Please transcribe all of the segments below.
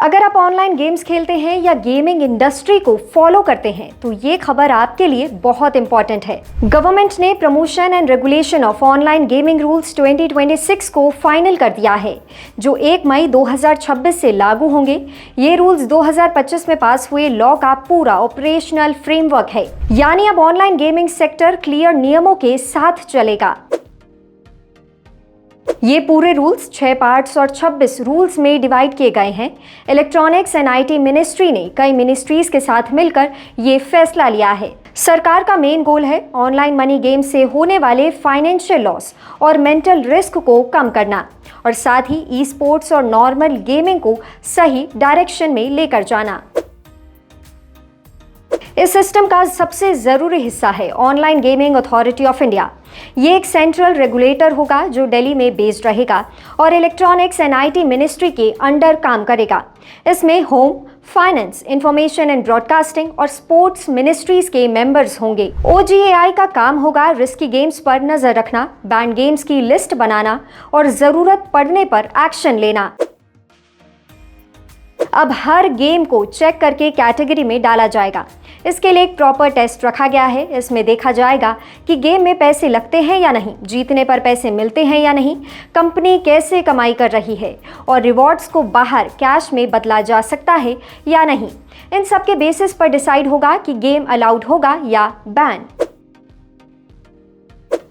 अगर आप online games खेलते हैं या गेमिंग इंडस्ट्री को फॉलो करते हैं तो ये खबर आपके लिए बहुत इंपॉर्टेंट है। गवर्नमेंट ने promotion and regulation of online gaming rules 2026 को फाइनल कर दिया है, जो 1 मई 2026 से लागू होंगे। ये रूल्स 2025 में पास हुए लॉ का पूरा ऑपरेशनल फ्रेमवर्क है, यानी अब ऑनलाइन गेमिंग सेक्टर क्लियर नियमों के साथ चलेगा। ये पूरे रूल्स 6 पार्ट्स और 26 रूल्स में डिवाइड किए गए हैं। इलेक्ट्रॉनिक्स एंड आईटी मिनिस्ट्री ने कई मिनिस्ट्रीज के साथ मिलकर ये फैसला लिया है। सरकार का मेन गोल है ऑनलाइन मनी गेम से होने वाले फाइनेंशियल लॉस और मेंटल रिस्क को कम करना, और साथ ही ई स्पोर्ट्स और नॉर्मल गेमिंग को सही डायरेक्शन में लेकर जाना। इस सिस्टम का सबसे जरूरी हिस्सा है online gaming authority of India. ये एक सेंट्रल रेगुलेटर होगा जो दिल्ली में बेस्ड रहेगा और इलेक्ट्रॉनिक्स एंड आईटी मिनिस्ट्री के अंडर काम करेगा। इसमें home, finance, information and broadcasting और स्पोर्ट्स मिनिस्ट्रीज के मेंबर्स होंगे। OGAI का काम होगा रिस्की गेम्स पर नजर रखना, बैन गेम्स की लिस्ट बनाना और जरूरत पड़ने पर एक्शन लेना। अब हर गेम को चेक करके कैटेगरी में डाला जाएगा। इसके लिए एक प्रॉपर टेस्ट रखा गया है। इसमें देखा जाएगा कि गेम में पैसे लगते हैं या नहीं, जीतने पर पैसे मिलते हैं या नहीं, कंपनी कैसे कमाई कर रही है और रिवॉर्ड्स को बाहर कैश में बदला जा सकता है या नहीं। इन सब के बेसिस पर डिसाइड होगा कि गेम अलाउड होगा या बैन।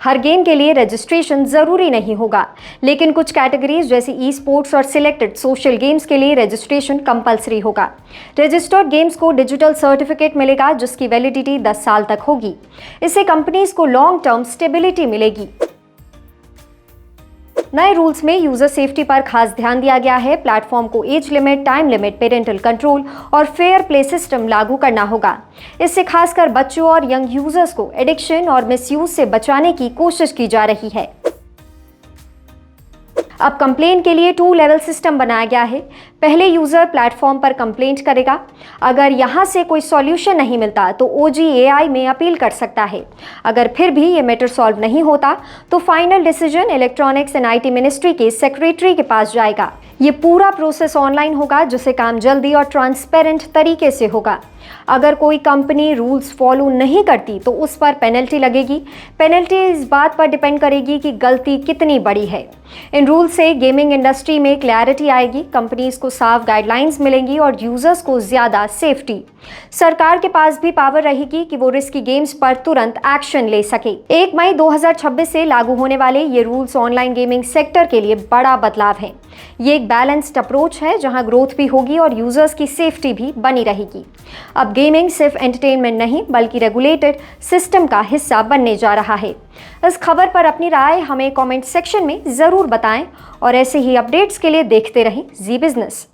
हर गेम के लिए रजिस्ट्रेशन जरूरी नहीं होगा, लेकिन कुछ कैटेगरीज जैसे ई स्पोर्ट्स और सिलेक्टेड सोशल गेम्स के लिए रजिस्ट्रेशन कंपलसरी होगा। रजिस्टर्ड गेम्स को डिजिटल सर्टिफिकेट मिलेगा जिसकी वैलिडिटी 10 साल तक होगी। इससे कंपनीज को लॉन्ग टर्म स्टेबिलिटी मिलेगी। नए रूल्स में यूजर सेफ्टी पर खास ध्यान दिया गया है। प्लेटफॉर्म को age limit, time limit, parental control और फेयर प्ले सिस्टम लागू करना होगा। इससे खासकर बच्चों और यंग यूजर्स को एडिक्शन और मिसयूज से बचाने की कोशिश की जा रही है। अब कंप्लेंट के लिए 2 लेवल सिस्टम बनाया गया है। पहले यूजर प्लेटफॉर्म पर कंप्लेंट करेगा। अगर यहां से कोई सॉल्यूशन नहीं मिलता तो OGAI में अपील कर सकता है। अगर फिर भी ये मैटर सॉल्व नहीं होता तो final decision electronics and IT ministry के सेक्रेटरी के पास जाएगा। ये पूरा प्रोसेस ऑनलाइन होगा जिससे काम जल्दी और ट्रांसपेरेंट तरीके से होगा। अगर कोई कंपनी रूल्स फॉलो नहीं करती तो उस पर पेनल्टी लगेगी। पेनल्टी इस बात पर डिपेंड करेगी कि गलती कितनी बड़ी है। इन रूल से गेमिंग इंडस्ट्री में क्लैरिटी आएगी, कंपनीज को साफ गाइडलाइंस मिलेंगी और यूजर्स को ज्यादा सेफ्टी। सरकार के पास भी पावर रहेगी कि वो रिस्की गेम्स पर तुरंत एक्शन ले सके। 1 मई 2026 से लागू होने वाले ये रूल्स ऑनलाइन गेमिंग सेक्टर के लिए बड़ा बदलाव है। ये एक बैलेंस्ड अप्रोच है जहां ग्रोथ भी होगी और यूजर्स की सेफ्टी भी बनी रहेगी। अब गेमिंग सिर्फ एंटरटेनमेंट नहीं बल्कि रेगुलेटेड सिस्टम का हिस्सा बनने जा रहा है। इस खबर पर अपनी राय हमें कमेंट सेक्शन में जरूर बताएं और ऐसे ही अपडेट्स के लिए देखते रहें जी बिजनेस।